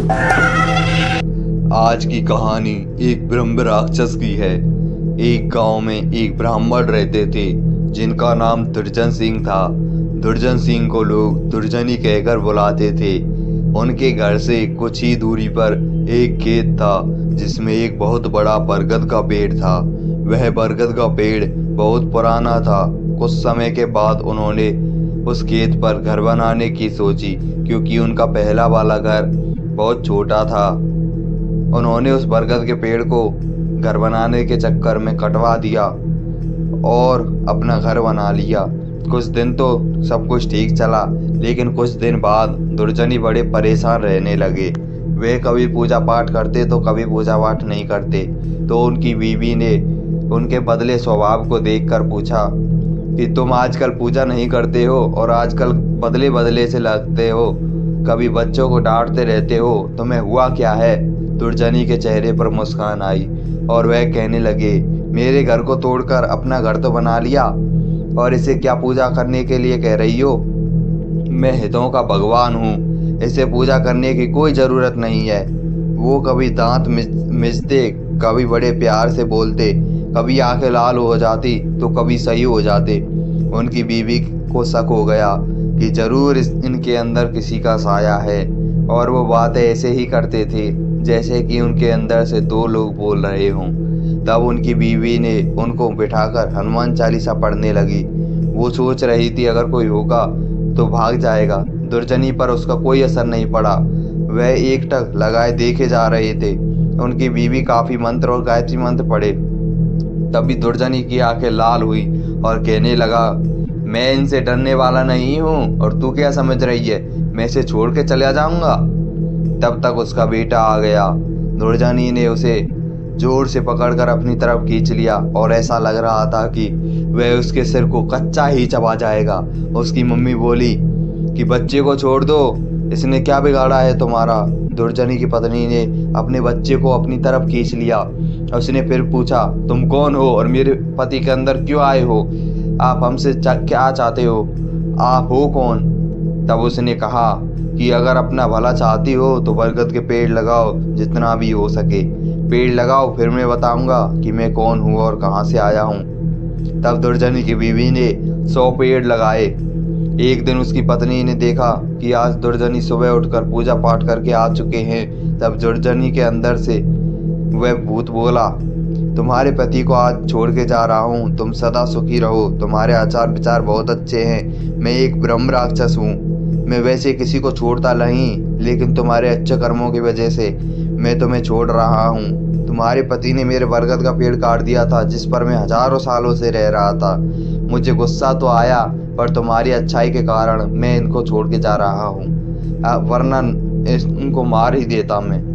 आज की कहानी एक ब्रह्म राक्षस की है। एक गांव में एक ब्राह्मण रहते थे जिनका नाम दुर्जन सिंह था। दुर्जन सिंह को लोग दुर्जनी कहकर बुलाते थे। उनके घर से कुछ ही दूरी पर एक खेत था जिसमें एक बहुत बड़ा बरगद का पेड़ था। वह बरगद का पेड़ बहुत पुराना था। कुछ समय के बाद उन्होंने उस खेत पर घर बनाने की सोची, क्योंकि उनका पहला वाला घर बहुत छोटा था। उन्होंने उस बरगद के पेड़ को घर बनाने के चक्कर में कटवा दिया और अपना घर बना लिया। कुछ दिन तो सब कुछ ठीक चला, लेकिन कुछ दिन बाद दुर्जनी बड़े परेशान रहने लगे। वे कभी पूजा पाठ करते तो कभी पूजा पाठ नहीं करते। तो उनकी बीवी ने उनके बदले स्वभाव को देखकर पूछा कि तुम आजकल पूजा नहीं करते हो और आजकल बदले बदले से लगते हो, कभी बच्चों को डांटते रहते हो, तुम्हें हुआ क्या है? दुर्जनी के चेहरे पर मुस्कान आई और वह कहने लगे, मेरे घर को तोड़कर अपना घर तो बना लिया और इसे क्या पूजा करने के लिए कह रही हो? मैं हितों का भगवान हूँ, इसे पूजा करने की कोई ज़रूरत नहीं है। वो कभी दांत मिचते, कभी बड़े प्यार से बोलते, कभी आंखें लाल हो जाती तो कभी सही हो जाते। उनकी बीवी को शक हो गया कि जरूर इनके अंदर किसी का साया है, और वो बातें ऐसे ही करते थे जैसे कि उनके अंदर से दो लोग बोल रहे हों। तब उनकी बीवी ने उनको बिठाकर हनुमान चालीसा पढ़ने लगी। वो सोच रही थी अगर कोई होगा तो भाग जाएगा। दुर्जनी पर उसका कोई असर नहीं पड़ा। वह एकटक लगाए देखे जा रहे थे। उनकी बीवी काफी मंत्र और गायत्री मंत्र पढ़े। तभी दुर्जनी की आंखें लाल हुई और कहने लगा, मैं इनसे डरने वाला नहीं हूँ और तू क्या समझ रही है, मैं इसे छोड़ के चला जाऊंगा? तब तक उसका बेटा आ गया। दुर्जनी ने उसे जोर से पकड़कर अपनी तरफ खींच लिया और ऐसा लग रहा था कि वह उसके सिर को कच्चा ही चबा जाएगा। उसकी मम्मी बोली कि बच्चे को छोड़ दो, इसने क्या बिगाड़ा है तुम्हारा? दुर्जनी की पत्नी ने अपने बच्चे को अपनी तरफ खींच लिया। उसने फिर पूछा, तुम कौन हो और मेरे पति के अंदर क्यों आए हो? आप हमसे क्या चाहते हो? आप हो कौन? तब उसने कहा कि अगर अपना भला चाहती हो तो बरगद के पेड़ लगाओ, जितना भी हो सके पेड़ लगाओ, फिर मैं बताऊंगा कि मैं कौन हूँ और कहाँ से आया हूँ। तब दुर्जनी की बीवी ने 100 पेड़ लगाए। एक दिन उसकी पत्नी ने देखा कि आज दुर्जनी सुबह उठकर पूजा पाठ करके आ चुके हैं। तब दुर्जनी के अंदर से वह भूत बोला, तुम्हारे पति को आज छोड़ के जा रहा हूँ, तुम सदा सुखी रहो, तुम्हारे आचार विचार बहुत अच्छे हैं। मैं एक ब्रह्म राक्षस हूँ। मैं वैसे किसी को छोड़ता नहीं, लेकिन तुम्हारे अच्छे कर्मों की वजह से मैं तुम्हें छोड़ रहा हूँ। तुम्हारे पति ने मेरे बरगद का पेड़ काट दिया था जिस पर मैं हजारों सालों से रह रहा था। मुझे गुस्सा तो आया, पर तुम्हारी अच्छाई के कारण मैं इनको छोड़ के जा रहा हूँ, वरना इनको मार ही देता मैं।